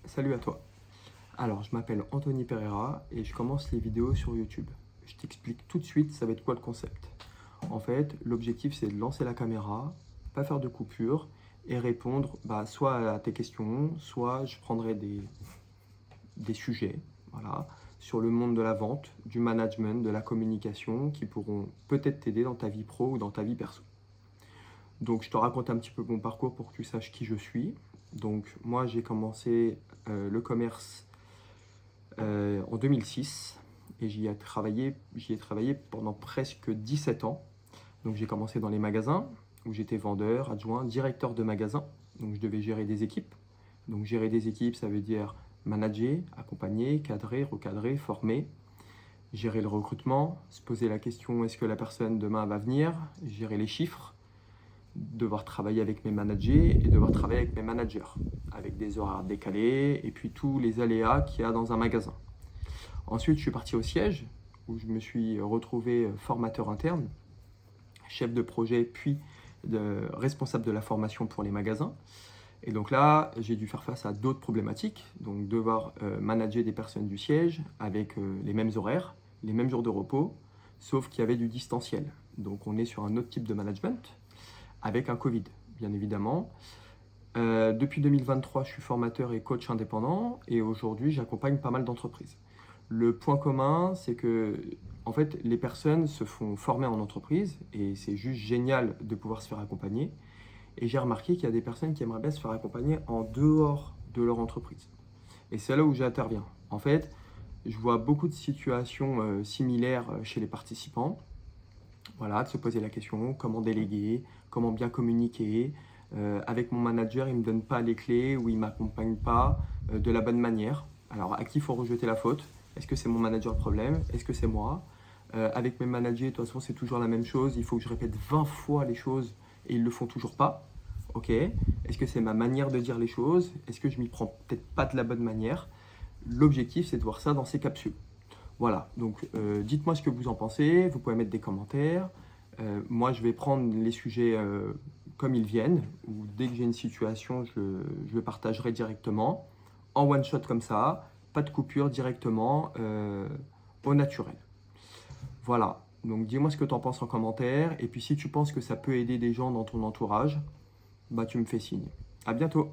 Salut à toi. Alors, je m'appelle Anthony Pereira et je commence les vidéos sur YouTube. Je t'explique tout de suite, ça va être quoi le concept. En fait, l'objectif c'est de lancer la caméra, pas faire de coupure et répondre soit à tes questions, soit je prendrai des sujets voilà, sur le monde de la vente, du management, de la communication qui pourront peut-être t'aider dans ta vie pro ou dans ta vie perso. Donc, je te raconte un petit peu mon parcours pour que tu saches qui je suis. Donc, moi, j'ai commencé le commerce en 2006 et j'y ai travaillé pendant presque 17 ans. Donc j'ai commencé dans les magasins où j'étais vendeur, adjoint, directeur de magasin. Donc je devais gérer des équipes. Donc gérer des équipes, ça veut dire manager, accompagner, cadrer, recadrer, former, gérer le recrutement, se poser la question est-ce que la personne demain va venir, gérer les chiffres, devoir travailler avec mes managers et devoir travailler avec mes managers, avec des horaires décalés et puis tous les aléas qu'il y a dans un magasin. Ensuite, je suis parti au siège où je me suis retrouvé formateur interne, chef de projet, puis responsable de la formation pour les magasins. Et donc là, j'ai dû faire face à d'autres problématiques, donc devoir manager des personnes du siège avec les mêmes horaires, les mêmes jours de repos, sauf qu'il y avait du distanciel. Donc on est sur un autre type de management avec un Covid, bien évidemment. Depuis 2023, je suis formateur et coach indépendant et aujourd'hui, j'accompagne pas mal d'entreprises. Le point commun, c'est que en fait, les personnes se font former en entreprise et c'est juste génial de pouvoir se faire accompagner. Et j'ai remarqué qu'il y a des personnes qui aimeraient bien se faire accompagner en dehors de leur entreprise. Et c'est là où j'interviens. En fait, je vois beaucoup de situations similaires chez les participants. Voilà, de se poser la question, comment déléguer, comment bien communiquer. Avec mon manager, il ne me donne pas les clés ou il ne m'accompagne pas de la bonne manière. Alors, à qui il faut rejeter la faute? Est-ce que c'est mon manager le problème? Est-ce que c'est moi? Avec mes managers, de toute façon, c'est toujours la même chose. Il faut que je répète 20 fois les choses et ils ne le font toujours pas. Ok. Est-ce que c'est ma manière de dire les choses? Est-ce que je m'y prends peut-être pas de la bonne manière? L'objectif, c'est de voir ça dans ces capsules. Voilà, donc dites-moi ce que vous en pensez, vous pouvez mettre des commentaires. Moi, je vais prendre les sujets comme ils viennent, ou dès que j'ai une situation, je le partagerai directement, en one shot comme ça, pas de coupure directement, au naturel. Voilà, donc dis-moi ce que tu en penses en commentaire, et puis si tu penses que ça peut aider des gens dans ton entourage, bah tu me fais signe. À bientôt!